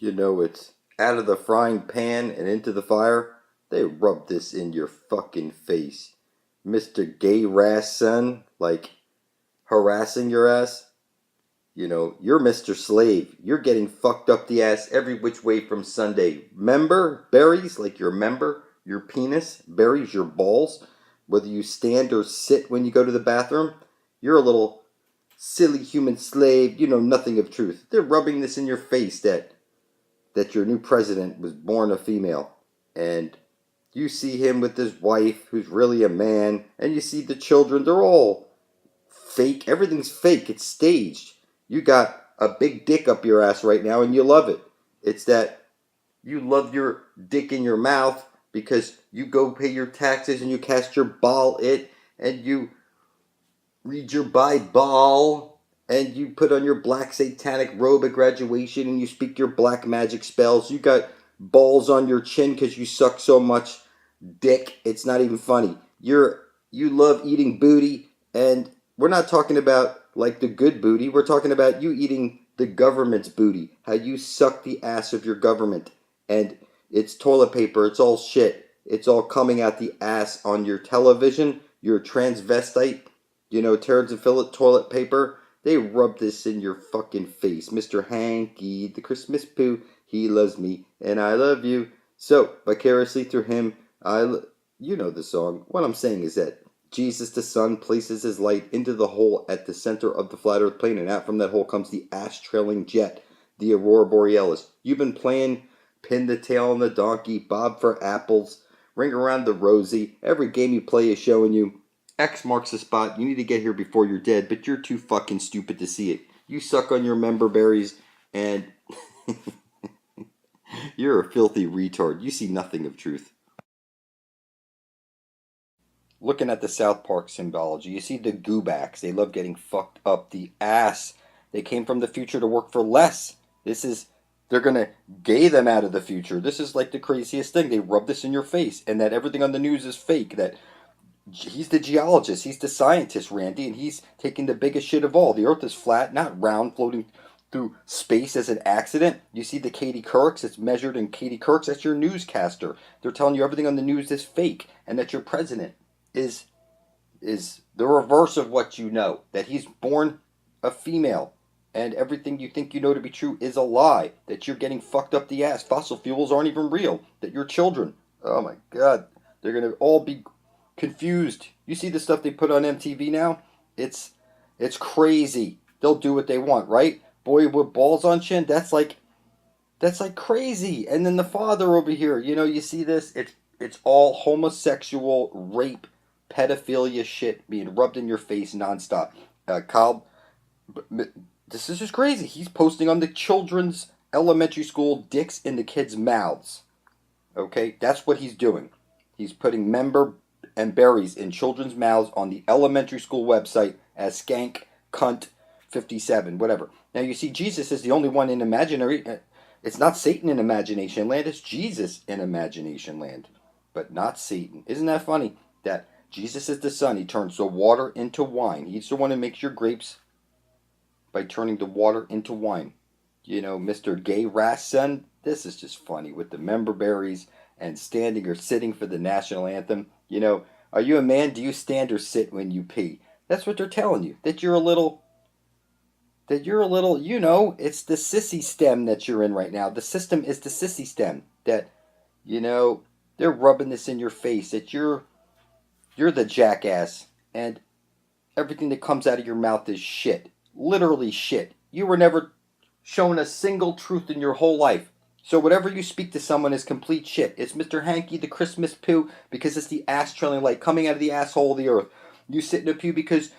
It's out of the frying pan and into the fire. They rub this in your fucking face. Mr. Gay Rass Son, like harassing your ass. You're Mr. Slave. You're getting fucked up the ass every which way from Sunday. Member berries, like your member, your penis, berries, your balls. Whether you stand or sit when you go to the bathroom, you're a little silly human slave. You know nothing of truth. They're rubbing this in your face that your new president was born a female. And you see him with his wife, who's really a man, and you see the children, they're all fake. Everything's fake. It's staged. You got a big dick up your ass right now, and you love it. It's that you love your dick in your mouth because you go pay your taxes and you cast your ball it, and you read your Bible, and you put on your black satanic robe at graduation, and you speak your black magic spells. You got balls on your chin because you suck so much dick. It's not even funny. You love eating booty, and we're not talking about like the good booty. We're talking about you eating the government's booty. How you suck the ass of your government, and it's toilet paper. It's all shit. It's all coming out the ass on your television. You're a transvestite. Terrence and Phillip toilet paper. They rub this in your fucking face. Mr. Hanky, the Christmas poo. He loves me, and I love you. So, vicariously through him, you know the song. What I'm saying is that Jesus the Son places his light into the hole at the center of the flat earth plane, and out from that hole comes the ash-trailing jet, the aurora borealis. You've been playing Pin the Tail on the Donkey, Bob for Apples, Ring Around the Rosie. Every game you play is showing you X marks the spot. You need to get here before you're dead, but you're too fucking stupid to see it. You suck on your member berries, and you're a filthy retard. You see nothing of truth. Looking at the South Park symbology, you see the goobacks. They love getting fucked up the ass. They came from the future to work for less. They're gonna gay them out of the future. This is like the craziest thing. They rub this in your face, and that everything on the news is fake. That he's the geologist, he's the scientist, Randy, and he's taking the biggest shit of all. The Earth is flat, not round, floating through space as an accident. You see the Katie Courics, it's measured in Katie Courics. That's your newscaster. They're telling you everything on the news is fake, and that your president is the reverse of what you know. That he's born a female, and everything you think you know to be true is a lie. That you're getting fucked up the ass. Fossil fuels aren't even real. That your children, oh my god, they're gonna all be confused. You see the stuff they put on MTV now? It's crazy. They'll do what they want, right? Boy with balls on chin, that's like crazy. And then the father over here, you see this? It's all homosexual rape, pedophilia shit being rubbed in your face nonstop. Kyle, this is just crazy. He's posting on the children's elementary school dicks in the kids' mouths. Okay, that's what he's doing. He's putting member and berries in children's mouths on the elementary school website as skank, cunt, 57, whatever. Now you see, Jesus is the only one in imaginary. It's not Satan in imagination land. It's Jesus in imagination land, but not Satan. Isn't that funny? That Jesus is the Son. He turns the water into wine. He's the one who makes your grapes by turning the water into wine. Mr. Gay Rass Son. This is just funny with the member berries and standing or sitting for the national anthem. Are you a man? Do you stand or sit when you pee? That's what they're telling you. That you're a little, it's the sissy stem that you're in right now. The system is the sissy stem. That, they're rubbing this in your face. That you're the jackass. And everything that comes out of your mouth is shit. Literally shit. You were never shown a single truth in your whole life. So whatever you speak to someone is complete shit. It's Mr. Hanky, the Christmas poo, because it's the ass-trailing light coming out of the asshole of the earth. You sit in a pew because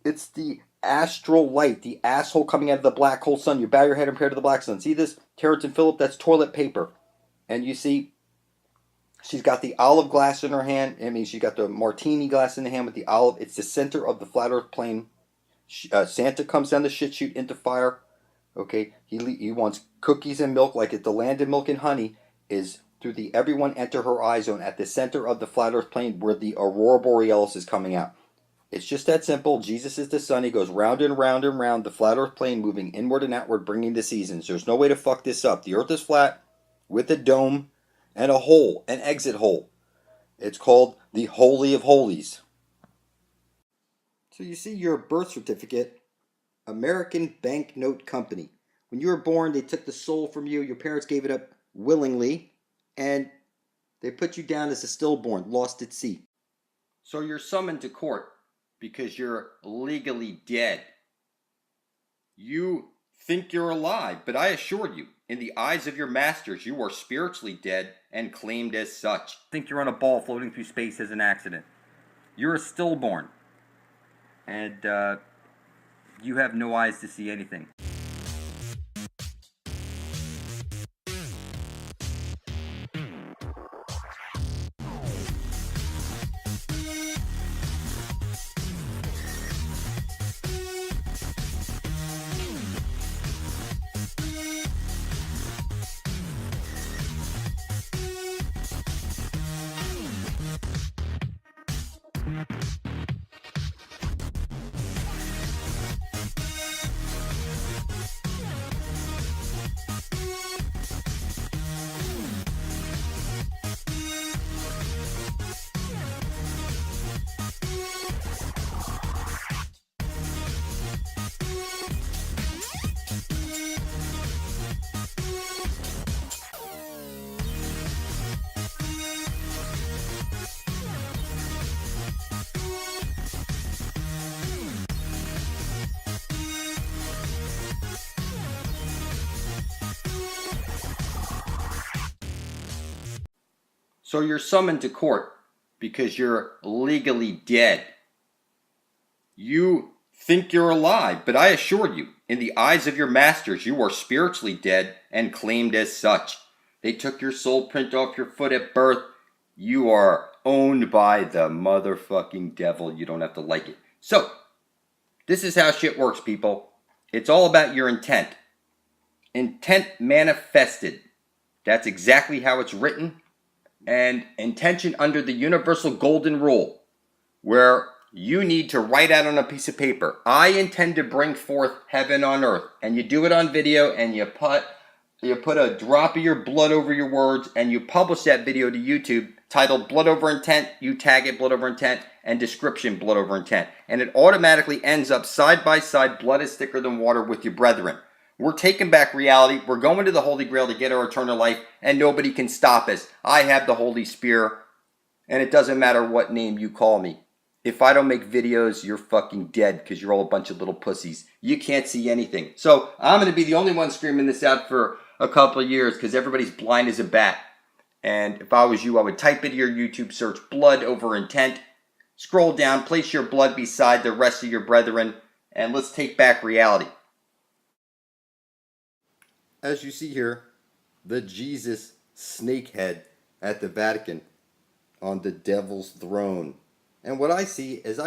it's the astral light, the asshole coming out of the black hole sun. You bow your head and pray to the black sun. See this? Terrence and Phillip, that's toilet paper. And you see, she's got the olive glass in her hand. She's got the martini glass in the hand with the olive. It's the center of the flat earth plane. Santa comes down the shit chute into fire. Okay, he wants cookies and milk, like at the land of milk and honey is through the everyone enter her eye zone at the center of the flat earth plane where the aurora borealis is coming out. It's just that simple. Jesus is the sun. He goes round and round and round the flat earth plane, moving inward and outward, bringing the seasons. There's no way to fuck this up. The earth is flat with a dome and a hole, an exit hole. It's called the Holy of Holies. So you see your birth certificate, American Banknote Company. When you were born, they took the soul from you. Your parents gave it up willingly, and they put you down as a stillborn, lost at sea. So you're summoned to court because you're legally dead. You think you're alive, but I assure you, in the eyes of your masters, you are spiritually dead and claimed as such. Think you're on a ball floating through space as an accident. You're a stillborn, and you have no eyes to see anything. So you're summoned to court because you're legally dead. You think you're alive, but I assure you, in the eyes of your masters, you are spiritually dead and claimed as such. They took your soul print off your foot at birth. You are owned by the motherfucking devil. You don't have to like it. So, this is how shit works, people. It's all about your intent. Intent manifested. That's exactly how it's written. And intention under the universal golden rule, where you need to write out on a piece of paper, I intend to bring forth heaven on earth. And you do it on video, and you put a drop of your blood over your words, and you publish that video to YouTube titled Blood Over Intent. You tag it Blood Over Intent, and description Blood Over Intent. And it automatically ends up side by side, blood is thicker than water, with your brethren. We're taking back reality. We're going to the Holy Grail to get our eternal life, and nobody can stop us. I have the Holy Spear, and it doesn't matter what name you call me. If I don't make videos, you're fucking dead because you're all a bunch of little pussies. You can't see anything. So I'm going to be the only one screaming this out for a couple of years because everybody's blind as a bat. And if I was you, I would type into your YouTube search Blood Over Intent. Scroll down, place your blood beside the rest of your brethren, and let's take back reality. As you see here, the Jesus snakehead at the Vatican on the devil's throne. And what I see is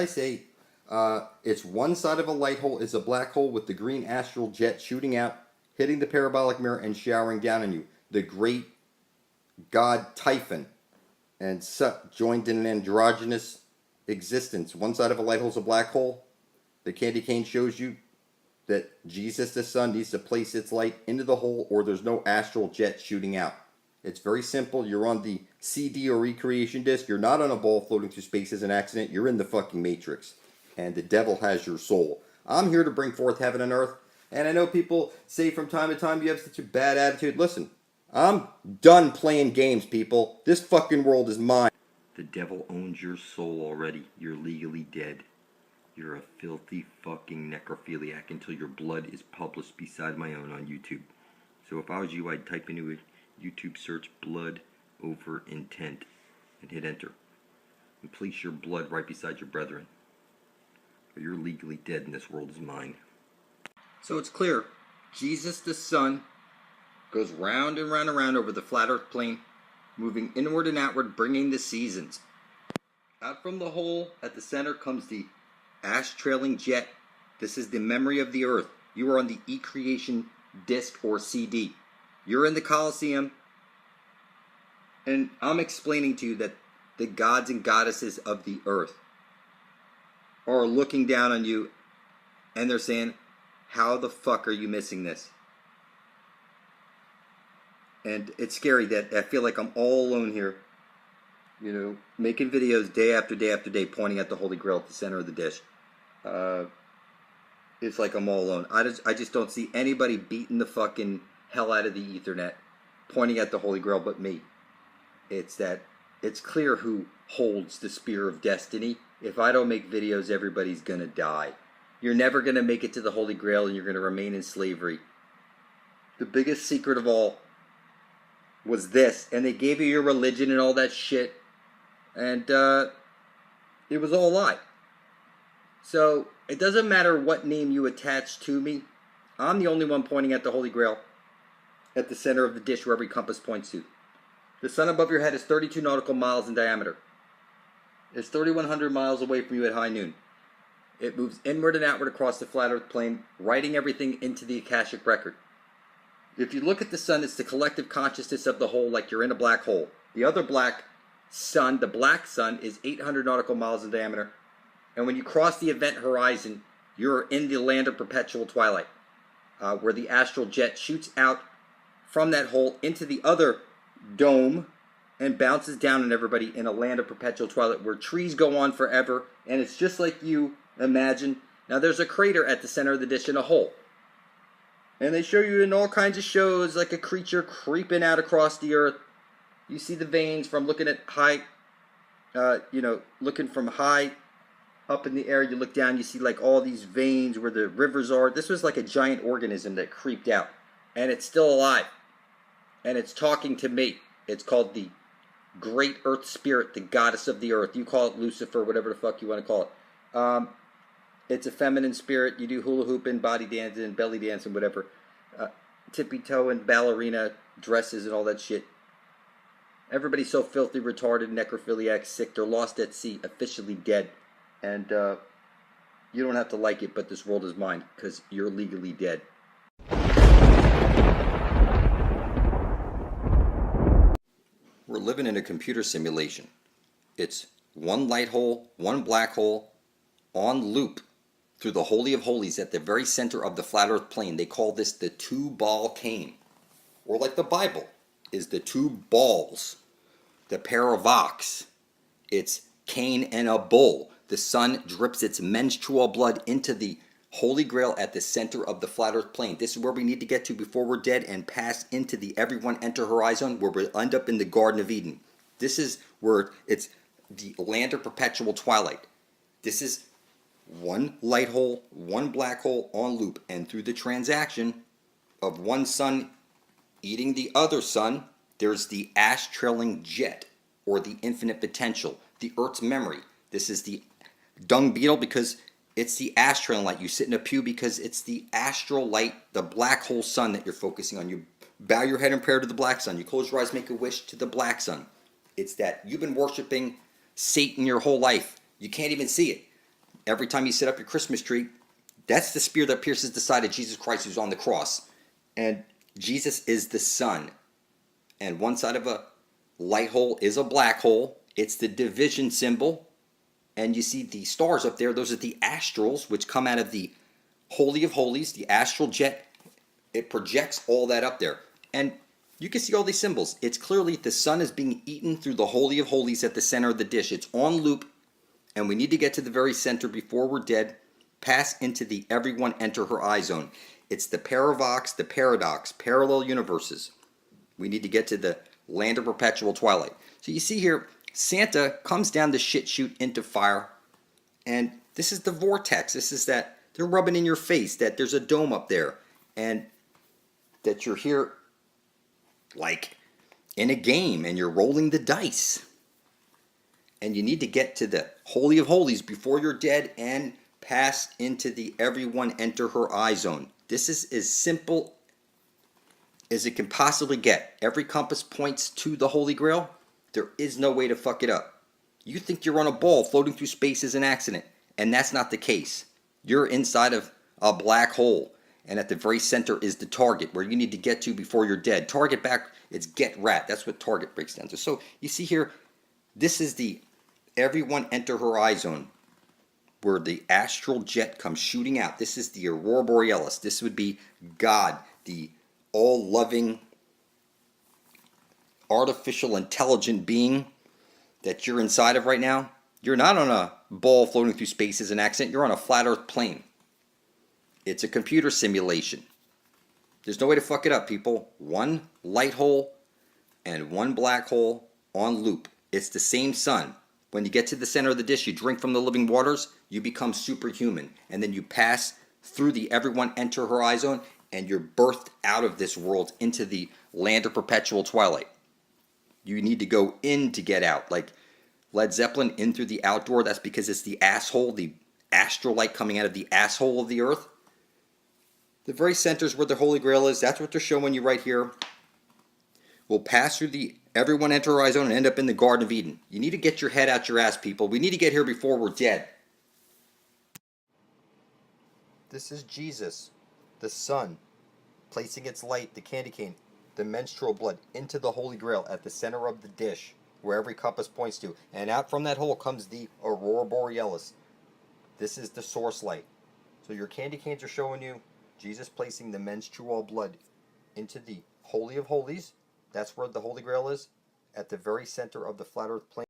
it's one side of a light hole is a black hole with the green astral jet shooting out, hitting the parabolic mirror and showering down on you. The great god Typhon, and joined in an androgynous existence. One side of a light hole is a black hole. The candy cane shows you that Jesus the sun needs to place its light into the hole, or there's no astral jet shooting out. It's very simple. You're on the CD or recreation disc. You're not on a ball floating through space as an accident. You're in the fucking Matrix. And the devil has your soul. I'm here to bring forth heaven and earth. And I know people say from time to time you have such a bad attitude. Listen, I'm done playing games, people. This fucking world is mine. The devil owns your soul already. You're legally dead. You're a filthy fucking necrophiliac until your blood is published beside my own on YouTube. So if I was you, I'd type into a YouTube search Blood Over Intent and hit enter. And place your blood right beside your brethren. Or you're legally dead and this world is mine. So it's clear. Jesus the sun goes round and round and round over the flat earth plane, moving inward and outward, bringing the seasons. Out from the hole at the center comes the ash-trailing jet. This is the memory of the earth. You are on the e-creation disc or CD. You're in the Colosseum, and I'm explaining to you that the gods and goddesses of the earth are looking down on you and they're saying, how the fuck are you missing this? And it's scary that I feel like I'm all alone here, you know, making videos day after day after day, pointing at the Holy Grail at the center of the dish. It's like I'm all alone. I just don't see anybody beating the fucking hell out of the Ethernet, pointing at the Holy Grail but me. It's clear who holds the spear of destiny. If I don't make videos, everybody's gonna die. You're never gonna make it to the Holy Grail and you're gonna remain in slavery. The biggest secret of all was this, and they gave you your religion and all that shit, and it was all a lie. So it doesn't matter what name you attach to me. I'm the only one pointing at the Holy Grail at the center of the dish where every compass points to. The sun above your head is 32 nautical miles in diameter. It's 3,100 miles away from you at high noon. It moves inward and outward across the flat earth plane, writing everything into the Akashic record. If you look at the sun, it's the collective consciousness of the whole, like you're in a black hole. The other black sun, the black sun, is 800 nautical miles in diameter. And when you cross the event horizon, you're in the land of perpetual twilight, where the astral jet shoots out from that hole into the other dome and bounces down on everybody in a land of perpetual twilight where trees go on forever. And it's just like you imagine. Now there's a crater at the center of the dish in a hole. And they show you in all kinds of shows like a creature creeping out across the earth. You see the veins from looking at high, looking from high up in the air. You look down, you see like all these veins where the rivers are. This was like a giant organism that creeped out. And it's still alive. And it's talking to me. It's called the Great Earth Spirit, the goddess of the earth. You call it Lucifer, whatever the fuck you want to call it. It's a feminine spirit. You do hula hooping, body dancing, belly dancing, whatever. Tippy toe and ballerina dresses and all that shit. Everybody's so filthy, retarded, necrophiliac, sick. They're lost at sea, officially dead. And you don't have to like it, but this world is mine because you're legally dead. We're living in a computer simulation. It's one light hole, one black hole, on loop through the Holy of Holies at the very center of the flat earth plane. They call this the two-ball cane. Or like the Bible is the two balls, the paravox. It's Cain and a bull. The sun drips its menstrual blood into the Holy Grail at the center of the flat earth plane. This is where we need to get to before we're dead and pass into the everyone enter horizon where we'll end up in the Garden of Eden. This is where it's the land of perpetual twilight. This is one light hole, one black hole on loop, and through the transaction of one sun eating the other sun, there's the ash trailing jet, or the infinite potential, the Earth's memory. This is the dung beetle because it's the ash trailing light. You sit in a pew because it's the astral light, the black hole sun that you're focusing on. You bow your head in prayer to the black sun. You close your eyes, make a wish to the black sun. It's that you've been worshiping Satan your whole life. You can't even see it. Every time you set up your Christmas tree, that's the spear that pierces the side of Jesus Christ who's on the cross. And Jesus is the sun. And one side of a light hole is a black hole. It's the division symbol. And you see the stars up there. Those are the astrals, which come out of the Holy of Holies, the astral jet. It projects all that up there. And you can see all these symbols. It's clearly the sun is being eaten through the Holy of Holies at the center of the dish. It's on loop. And we need to get to the very center before we're dead. Pass into the everyone enter her eye zone. It's the paravox, the paradox, parallel universes. We need to get to the land of perpetual twilight. So you see here, Santa comes down the shit chute into fire. And this is the vortex. This is that they're rubbing in your face that there's a dome up there. And that you're here like in a game and you're rolling the dice. And you need to get to the Holy of Holies before you're dead and pass into the everyone enter her eye zone. This is as simple as it can possibly get. Every compass points to the Holy Grail. There is no way to fuck it up. You think you're on a ball floating through space is an accident. And that's not the case. You're inside of a black hole. And at the very center is the target where you need to get to before you're dead. Target back, it's get rat. That's what target breaks down to. So you see here, this is the everyone enter her eye zone. where the astral jet comes shooting out. This is the aurora borealis. This would be God, the all-loving, artificial, intelligent being that you're inside of right now. You're not on a ball floating through space as an accident. You're on a flat Earth plane. It's a computer simulation. There's no way to fuck it up, people. One light hole and one black hole on loop. It's the same sun. When you get to the center of the dish, you drink from the living waters, you become superhuman. And then you pass through the everyone enter horizon, and you're birthed out of this world into the land of perpetual twilight. You need to go in to get out. Like Led Zeppelin, in through the outdoor. That's because it's the asshole, the astral light coming out of the asshole of the earth. The very center is where the Holy Grail is. That's what they're showing you right here. We'll pass through the everyone enter horizon and end up in the Garden of Eden. You need to get your head out your ass, people. We need to get here before we're dead. This is Jesus, the sun, placing its light, the candy cane, the menstrual blood, into the Holy Grail at the center of the dish, where every compass points to. And out from that hole comes the aurora borealis. This is the source light. So your candy canes are showing you Jesus placing the menstrual blood into the Holy of Holies. That's where the Holy Grail is, at the very center of the flat earth plane.